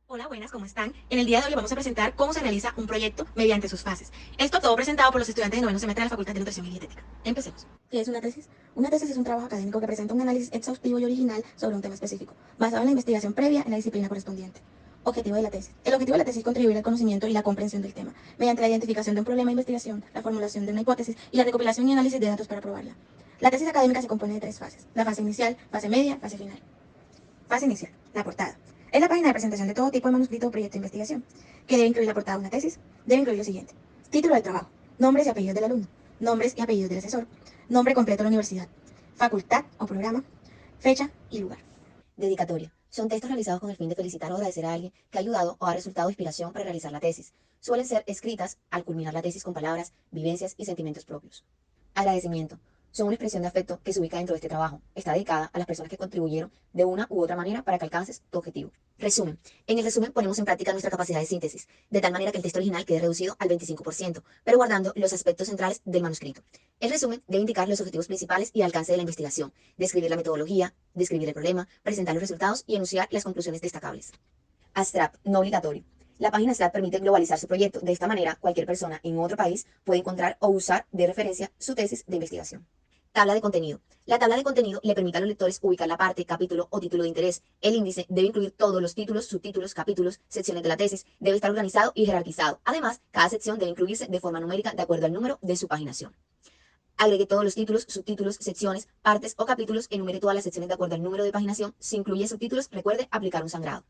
Hola, buenas, ¿cómo están? En el día de hoy vamos a presentar cómo se realiza un proyecto mediante sus fases. Esto todo presentado por los estudiantes de noveno semestre de la Facultad de Nutrición y Dietética. Empecemos. ¿Qué es una tesis? Una tesis es un trabajo académico que presenta un análisis exhaustivo y original sobre un tema específico, basado en la investigación previa en la disciplina correspondiente. Objetivo de la tesis. El objetivo de la tesis es contribuir al conocimiento y la comprensión del tema, mediante la identificación de un problema de investigación, la formulación de una hipótesis y la recopilación y análisis de datos para probarla. La tesis académica se compone de tres fases: la fase inicial, fase media, fase final. Fase inicial. La portada. Es la página de presentación de todo tipo de manuscrito o proyecto de investigación, que debe incluir la portada de una tesis. Debe incluir lo siguiente: título del trabajo, nombres y apellidos del alumno, nombres y apellidos del asesor, nombre completo de la universidad, facultad o programa, fecha y lugar. Dedicatoria. Son textos realizados con el fin de felicitar o agradecer a alguien que ha ayudado o ha resultado de inspiración para realizar la tesis. Suelen ser escritas al culminar la tesis con palabras, vivencias y sentimientos propios. Agradecimiento. Son una expresión de afecto que se ubica dentro de este trabajo. Está dedicada a las personas que contribuyeron de una u otra manera para que alcances tu objetivo. Resumen. En el resumen ponemos en práctica nuestra capacidad de síntesis, de tal manera que el texto original quede reducido al 25%, pero guardando los aspectos centrales del manuscrito. El resumen debe indicar los objetivos principales y el alcance de la investigación, describir la metodología, describir el problema, presentar los resultados y enunciar las conclusiones destacables. Abstract, no obligatorio. La página Abstract permite globalizar su proyecto. De esta manera, cualquier persona en otro país puede encontrar o usar de referencia su tesis de investigación. Tabla de contenido. La tabla de contenido le permite a los lectores ubicar la parte, capítulo o título de interés. El índice debe incluir todos los títulos, subtítulos, capítulos, secciones de la tesis. Debe estar organizado y jerarquizado. Además, cada sección debe incluirse de forma numérica de acuerdo al número de su paginación. Agregue todos los títulos, subtítulos, secciones, partes o capítulos. Enumere todas las secciones de acuerdo al número de paginación. Si incluye subtítulos, recuerde aplicar un sangrado.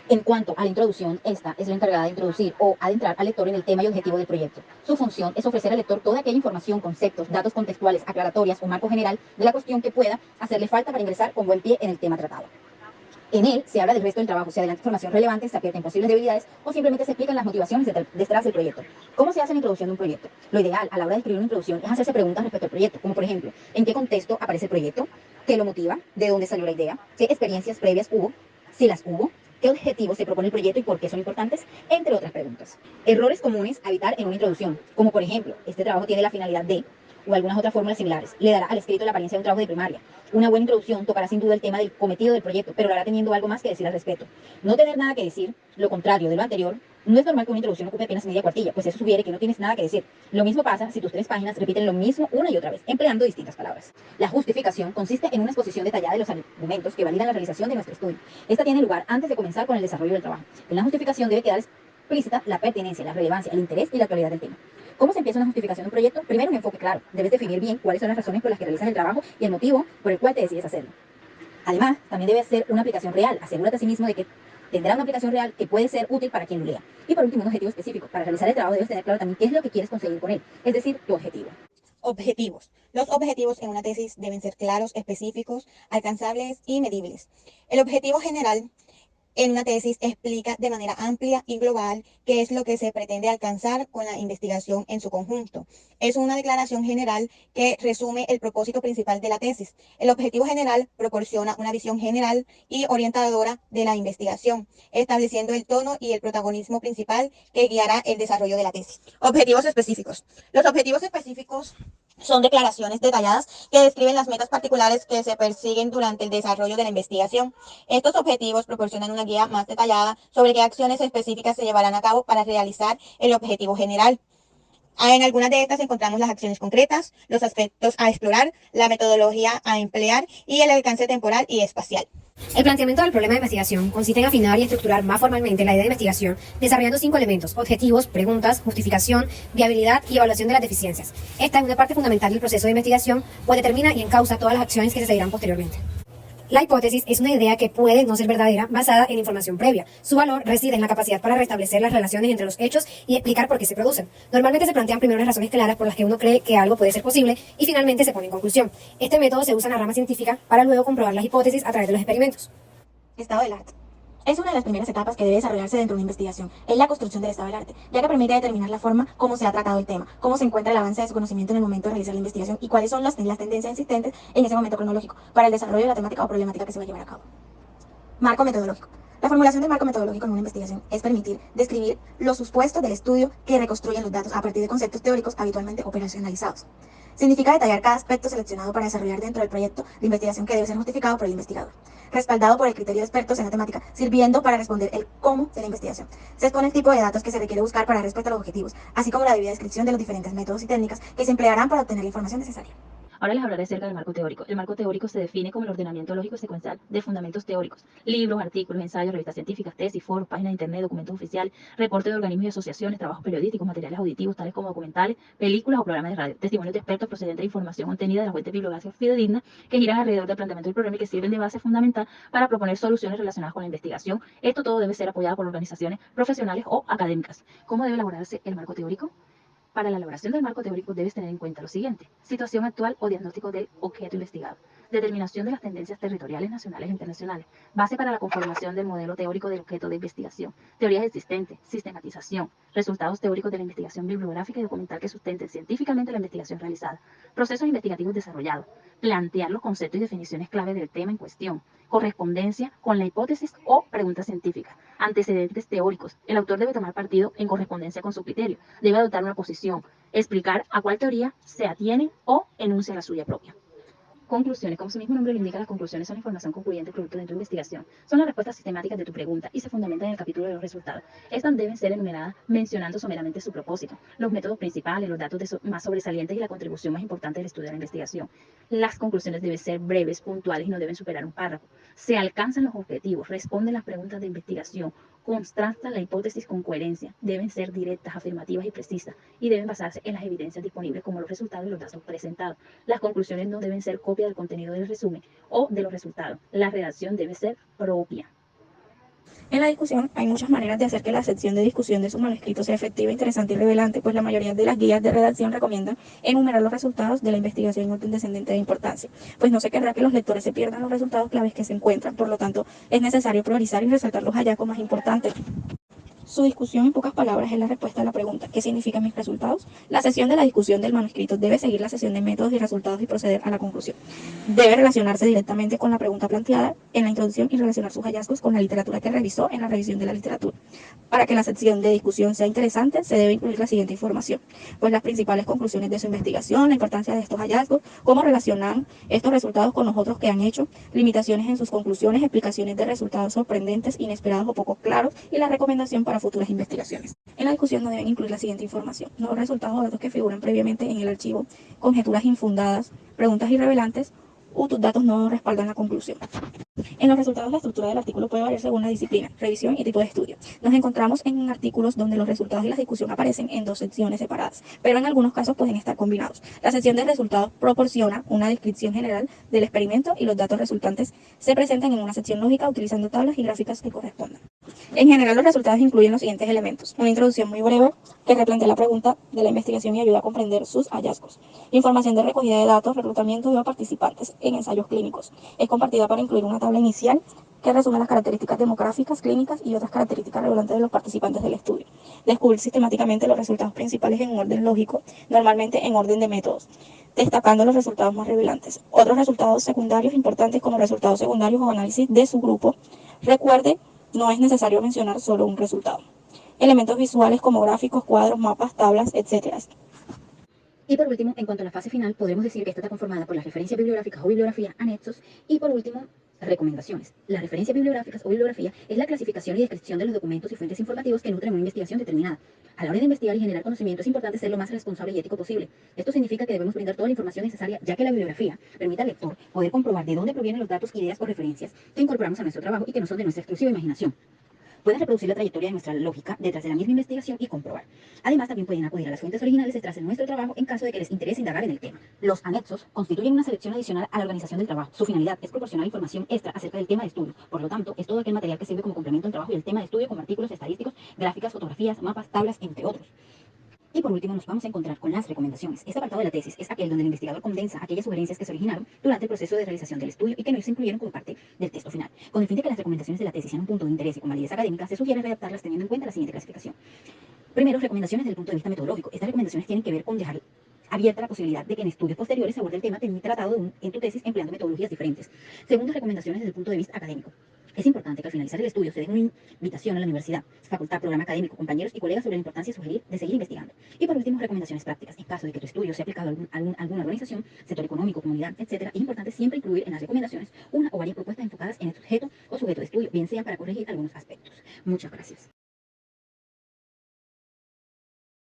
En cuanto a la introducción, esta es la encargada de introducir o adentrar al lector en el tema y objetivo del proyecto. Su función es ofrecer al lector toda aquella información, conceptos, datos contextuales, aclaratorias o marco general de la cuestión que pueda hacerle falta para ingresar con buen pie en el tema tratado. En él se habla del resto del trabajo, se adelanta información relevante, se advierten posibles debilidades o simplemente se explican las motivaciones detrás del proyecto. ¿Cómo se hace la introducción de un proyecto? Lo ideal a la hora de escribir una introducción es hacerse preguntas respecto al proyecto, como por ejemplo, ¿en qué contexto aparece el proyecto? ¿Qué lo motiva? ¿De dónde salió la idea? ¿Qué experiencias previas hubo? Si las hubo. ¿Qué objetivos se propone el proyecto y por qué son importantes? Entre otras preguntas. Errores comunes a evitar en una introducción, como por ejemplo, este trabajo tiene la finalidad de, o algunas otras fórmulas similares. Le dará al escrito la apariencia de un trabajo de primaria. Una buena introducción tocará sin duda el tema del cometido del proyecto, pero lo hará teniendo algo más que decir al respecto. No tener nada que decir, lo contrario de lo anterior, no es normal que una introducción ocupe apenas media cuartilla, pues eso sugiere que no tienes nada que decir. Lo mismo pasa si tus 3 páginas repiten lo mismo una y otra vez, empleando distintas palabras. La justificación consiste en una exposición detallada de los argumentos que validan la realización de nuestro estudio. Esta tiene lugar antes de comenzar con el desarrollo del trabajo. En la justificación debe quedar explícita la pertinencia, la relevancia, el interés y la actualidad del tema. ¿Cómo se empieza una justificación de un proyecto? Primero, un enfoque claro. Debes definir bien cuáles son las razones por las que realizas el trabajo y el motivo por el cual te decides hacerlo. Además, también debe ser una aplicación real. Asegúrate a sí mismo de que tendrá una aplicación real que puede ser útil para quien lo lea. Y por último, un objetivo específico. Para realizar el trabajo debes tener claro también qué es lo que quieres conseguir con él, es decir, tu objetivo. Objetivos. Los objetivos en una tesis deben ser claros, específicos, alcanzables y medibles. El objetivo general en una tesis explica de manera amplia y global qué es lo que se pretende alcanzar con la investigación en su conjunto. Es una declaración general que resume el propósito principal de la tesis. El objetivo general proporciona una visión general y orientadora de la investigación, estableciendo el tono y el protagonismo principal que guiará el desarrollo de la tesis. Objetivos específicos. Los objetivos específicos son declaraciones detalladas que describen las metas particulares que se persiguen durante el desarrollo de la investigación. Estos objetivos proporcionan una guía más detallada sobre qué acciones específicas se llevarán a cabo para realizar el objetivo general. En algunas de estas encontramos las acciones concretas, los aspectos a explorar, la metodología a emplear y el alcance temporal y espacial. El planteamiento del problema de investigación consiste en afinar y estructurar más formalmente la idea de investigación, desarrollando 5 elementos: objetivos, preguntas, justificación, viabilidad y evaluación de las deficiencias. Esta es una parte fundamental del proceso de investigación, pues determina y encausa todas las acciones que se seguirán posteriormente. La hipótesis es una idea que puede no ser verdadera basada en información previa. Su valor reside en la capacidad para restablecer las relaciones entre los hechos y explicar por qué se producen. Normalmente se plantean primero las razones claras por las que uno cree que algo puede ser posible y finalmente se pone en conclusión. Este método se usa en la rama científica para luego comprobar las hipótesis a través de los experimentos. Estado del arte. Es una de las primeras etapas que debe desarrollarse dentro de una investigación. Es la construcción del estado del arte, ya que permite determinar la forma como se ha tratado el tema, cómo se encuentra el avance de su conocimiento en el momento de realizar la investigación y cuáles son las tendencias existentes en ese momento cronológico para el desarrollo de la temática o problemática que se va a llevar a cabo. Marco metodológico. La formulación del marco metodológico en una investigación es permitir describir los supuestos del estudio que reconstruyen los datos a partir de conceptos teóricos habitualmente operacionalizados. Significa detallar cada aspecto seleccionado para desarrollar dentro del proyecto de investigación que debe ser justificado por el investigador, respaldado por el criterio de expertos en la temática, sirviendo para responder el cómo de la investigación. Se expone el tipo de datos que se requiere buscar para dar respuesta a los objetivos, así como la debida descripción de los diferentes métodos y técnicas que se emplearán para obtener la información necesaria. Ahora les hablaré acerca del marco teórico. El marco teórico se define como el ordenamiento lógico secuencial de fundamentos teóricos, libros, artículos, ensayos, revistas científicas, tesis, foros, páginas de internet, documentos oficiales, reportes de organismos y asociaciones, trabajos periodísticos, materiales auditivos tales como documentales, películas o programas de radio, testimonios de expertos procedentes de información obtenida de las fuentes bibliográficas fidedignas que giran alrededor del planteamiento del problema y que sirven de base fundamental para proponer soluciones relacionadas con la investigación. Esto todo debe ser apoyado por organizaciones profesionales o académicas. ¿Cómo debe elaborarse el marco teórico? Para la elaboración del marco teórico debes tener en cuenta lo siguiente: situación actual o diagnóstico del objeto investigado, determinación de las tendencias territoriales nacionales e internacionales, base para la conformación del modelo teórico del objeto de investigación, teorías existentes, sistematización, resultados teóricos de la investigación bibliográfica y documental que sustenten científicamente la investigación realizada, procesos investigativos desarrollados, plantear los conceptos y definiciones clave del tema en cuestión, correspondencia con la hipótesis o pregunta científica, antecedentes teóricos. El autor debe tomar partido en correspondencia con su criterio, debe adoptar una posición, explicar a cuál teoría se atiene o enuncia la suya propia. Conclusiones. Como su mismo nombre lo indica, las conclusiones son información concluyente producto de tu investigación. Son las respuestas sistemáticas de tu pregunta y se fundamentan en el capítulo de los resultados. Estas deben ser enumeradas mencionando someramente su propósito, los métodos principales, los datos más sobresalientes y la contribución más importante del estudio de la investigación. Las conclusiones deben ser breves, puntuales y no deben superar un párrafo. Se alcanzan los objetivos, responden las preguntas de investigación, contrastan la hipótesis con coherencia, deben ser directas, afirmativas y precisas y deben basarse en las evidencias disponibles como los resultados y los datos presentados. Las conclusiones no deben ser copia del contenido del resumen o de los resultados. La redacción debe ser propia. En la discusión hay muchas maneras de hacer que la sección de discusión de su manuscrito sea efectiva, interesante y revelante, pues la mayoría de las guías de redacción recomiendan enumerar los resultados de la investigación en orden descendente de importancia, pues no se querrá que los lectores se pierdan los resultados claves que se encuentran, por lo tanto es necesario priorizar y resaltar los hallazgos más importantes. Su discusión, en pocas palabras, es la respuesta a la pregunta ¿qué significan mis resultados? La sesión de la discusión del manuscrito debe seguir la sesión de métodos y resultados y proceder a la conclusión. Debe relacionarse directamente con la pregunta planteada en la introducción y relacionar sus hallazgos con la literatura que revisó en la revisión de la literatura. Para que la sección de discusión sea interesante, se debe incluir la siguiente información, pues las principales conclusiones de su investigación, la importancia de estos hallazgos, cómo relacionan estos resultados con los otros que han hecho, limitaciones en sus conclusiones, explicaciones de resultados sorprendentes, inesperados o poco claros y la recomendación para futuras investigaciones. En la discusión no deben incluir la siguiente información: los resultados o datos que figuran previamente en el archivo, conjeturas infundadas, preguntas irrelevantes o tus datos no respaldan la conclusión. En los resultados, la estructura del artículo puede variar según la disciplina, revisión y tipo de estudio. Nos encontramos en artículos donde los resultados y la discusión aparecen en dos secciones separadas, pero en algunos casos pueden estar combinados. La sección de resultados proporciona una descripción general del experimento y los datos resultantes se presentan en una sección lógica utilizando tablas y gráficas que correspondan. En general, los resultados incluyen los siguientes elementos: una introducción muy breve que replantea la pregunta de la investigación y ayuda a comprender sus hallazgos, información de recogida de datos, reclutamiento de participantes en ensayos clínicos. Es compartida para incluir una tabla inicial que resume las características demográficas, clínicas y otras características regulantes de los participantes del estudio. Descubrir sistemáticamente los resultados principales en orden lógico, normalmente en orden de métodos, destacando los resultados más revelantes. Otros resultados secundarios importantes como resultados secundarios o análisis de su grupo. Recuerde, no es necesario mencionar solo un resultado. Elementos visuales como gráficos, cuadros, mapas, tablas, etc. Y por último, en cuanto a la fase final, podremos decir que esta está conformada por las referencias bibliográficas o bibliografía, anexos y por último, recomendaciones. Las referencias bibliográficas o bibliografía es la clasificación y descripción de los documentos y fuentes informativos que nutren una investigación determinada. A la hora de investigar y generar conocimiento es importante ser lo más responsable y ético posible. Esto significa que debemos brindar toda la información necesaria, ya que la bibliografía permite al lector poder comprobar de dónde provienen los datos, ideas o referencias que incorporamos a nuestro trabajo y que no son de nuestra exclusiva imaginación. Pueden reproducir la trayectoria de nuestra lógica detrás de la misma investigación y comprobar. Además, también pueden acudir a las fuentes originales detrás de nuestro trabajo en caso de que les interese indagar en el tema. Los anexos constituyen una selección adicional a la organización del trabajo. Su finalidad es proporcionar información extra acerca del tema de estudio. Por lo tanto, es todo aquel material que sirve como complemento al trabajo y el tema de estudio, como artículos estadísticos, gráficas, fotografías, mapas, tablas, entre otros. Y por último nos vamos a encontrar con las recomendaciones. Este apartado de la tesis es aquel donde el investigador condensa aquellas sugerencias que se originaron durante el proceso de realización del estudio y que no se incluyeron como parte del texto final. Con el fin de que las recomendaciones de la tesis sean un punto de interés y con validez académica, se sugiere redactarlas teniendo en cuenta la siguiente clasificación. Primero, recomendaciones desde el punto de vista metodológico. Estas recomendaciones tienen que ver con dejar abierta la posibilidad de que en estudios posteriores se aborde el tema tratado en tu tesis empleando metodologías diferentes. Segundo, recomendaciones desde el punto de vista académico. Es importante que al finalizar el estudio se deje una invitación a la universidad, facultad, programa académico, compañeros y colegas sobre la importancia de seguir investigando. Y por último, recomendaciones prácticas. En caso de que tu estudio sea aplicado a alguna organización, sector económico, comunidad, etc., es importante siempre incluir en las recomendaciones una o varias propuestas enfocadas en el sujeto o sujeto de estudio, bien sea para corregir algunos aspectos. Muchas gracias.